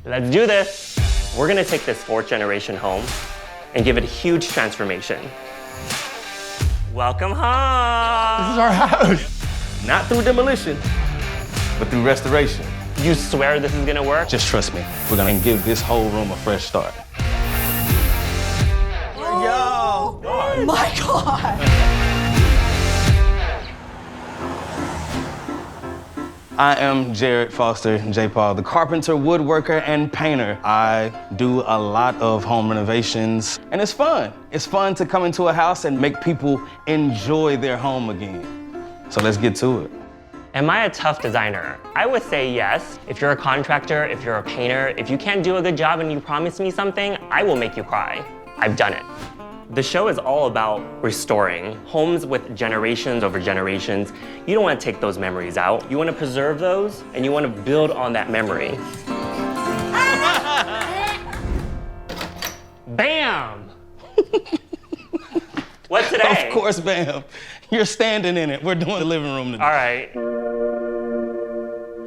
Let's do this. We're gonna take this 4th generation home and give it a huge transformation. Welcome home. This is our house. Not through demolition, but through restoration. You swear this is gonna work? Just trust me. We're gonna give this whole room a fresh start. Yo! Oh my God! I am Jared Foster JPaul, the carpenter, woodworker, and painter. I do a lot of home renovations, and it's fun. It's fun to come into a house and make people enjoy their home again. So let's get to it. Am I a tough designer? I would say yes. If you're a contractor, if you're a painter, if you can't do a good job and you promise me something, I will make you cry. I've done it. The show is all about restoring homes with generations over generations. You don't want to take those memories out. You want to preserve those, and you want to build on that memory. Bam! What today? Of course, Bam. You're standing in it. We're doing the living room today. All right.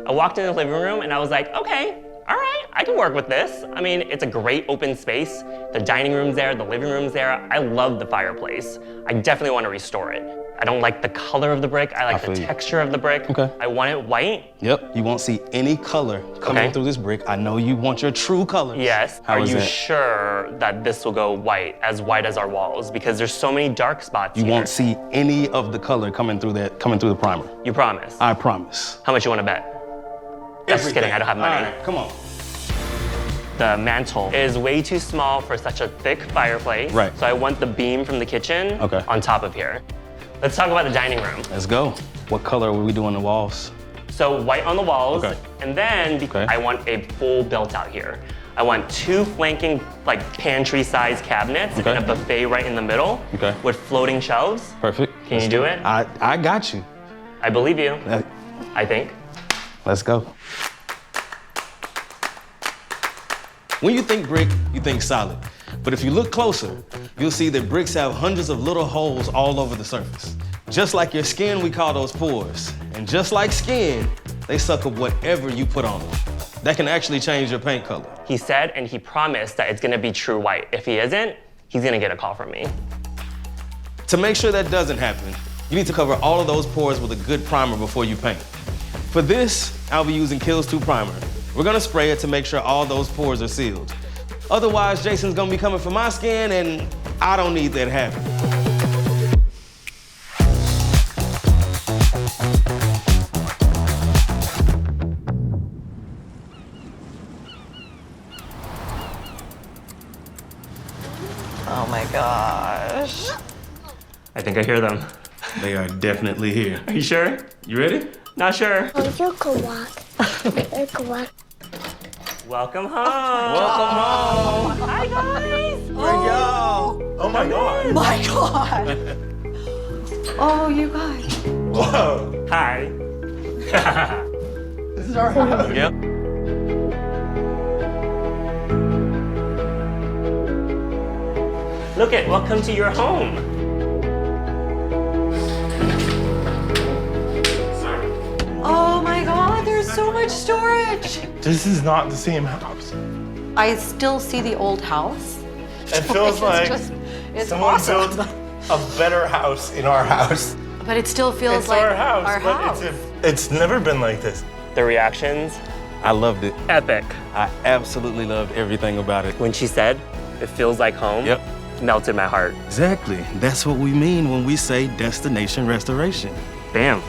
I walked in the living room and I was like, okay, all right, I can work with this. I mean, it's a great open space. The dining room's there, the living room's there. I love the fireplace. I definitely want to restore it. I don't like the color of the brick. I like the texture of the brick. Okay. I want it white. Yep, you won't see any color coming through this brick. I know you want your true colors. Yes. How Are is you that? sure that this will go white as our walls? Because there's so many dark spots You here. won't see any of the color coming through the primer. You promise? I promise. How much you want to bet? Just kidding, I don't have money. All right, come on. The mantle is way too small for such a thick fireplace. Right. So I want the beam from the kitchen on top of here. Let's talk about the dining room. Let's go. What color are we doing the walls? So white on the walls, Okay. and then I want a full built out here. I want 2 flanking like pantry-sized cabinets and a buffet right in the middle with floating shelves. Perfect. Can you do it? I got you. I believe you, I think. Let's go. When you think brick, you think solid. But if you look closer, you'll see that bricks have hundreds of little holes all over the surface. Just like your skin, we call those pores. And just like skin, they suck up whatever you put on them. That can actually change your paint color. He said and he promised that it's gonna be true white. If he isn't, he's gonna get a call from me. To make sure that doesn't happen, you need to cover all of those pores with a good primer before you paint. For this, I'll be using KILZ 2 primer. We're gonna spray it to make sure all those pores are sealed. Otherwise, Jason's gonna be coming for my skin, and I don't need that happen. Oh my gosh. I think I hear them. They are definitely here. Are you sure? You ready? Not sure. You can walk. You can walk. Welcome home. Welcome home. Hi guys. Oh my God. My God. Oh, you guys. Whoa. Hi. This is our house. Yep. Look at welcome to your home. Oh my God, there's so much storage. This is not the same house. I still see the old house. It feels like it's someone awesome. built a better house in our house. But it still feels It's like our house, our but house. it's never been like this. The reactions, I loved it. epic. I absolutely loved everything about it. When she said, it feels like home, Yep. melted my heart. Exactly. That's what we mean when we say destination restoration. Bam.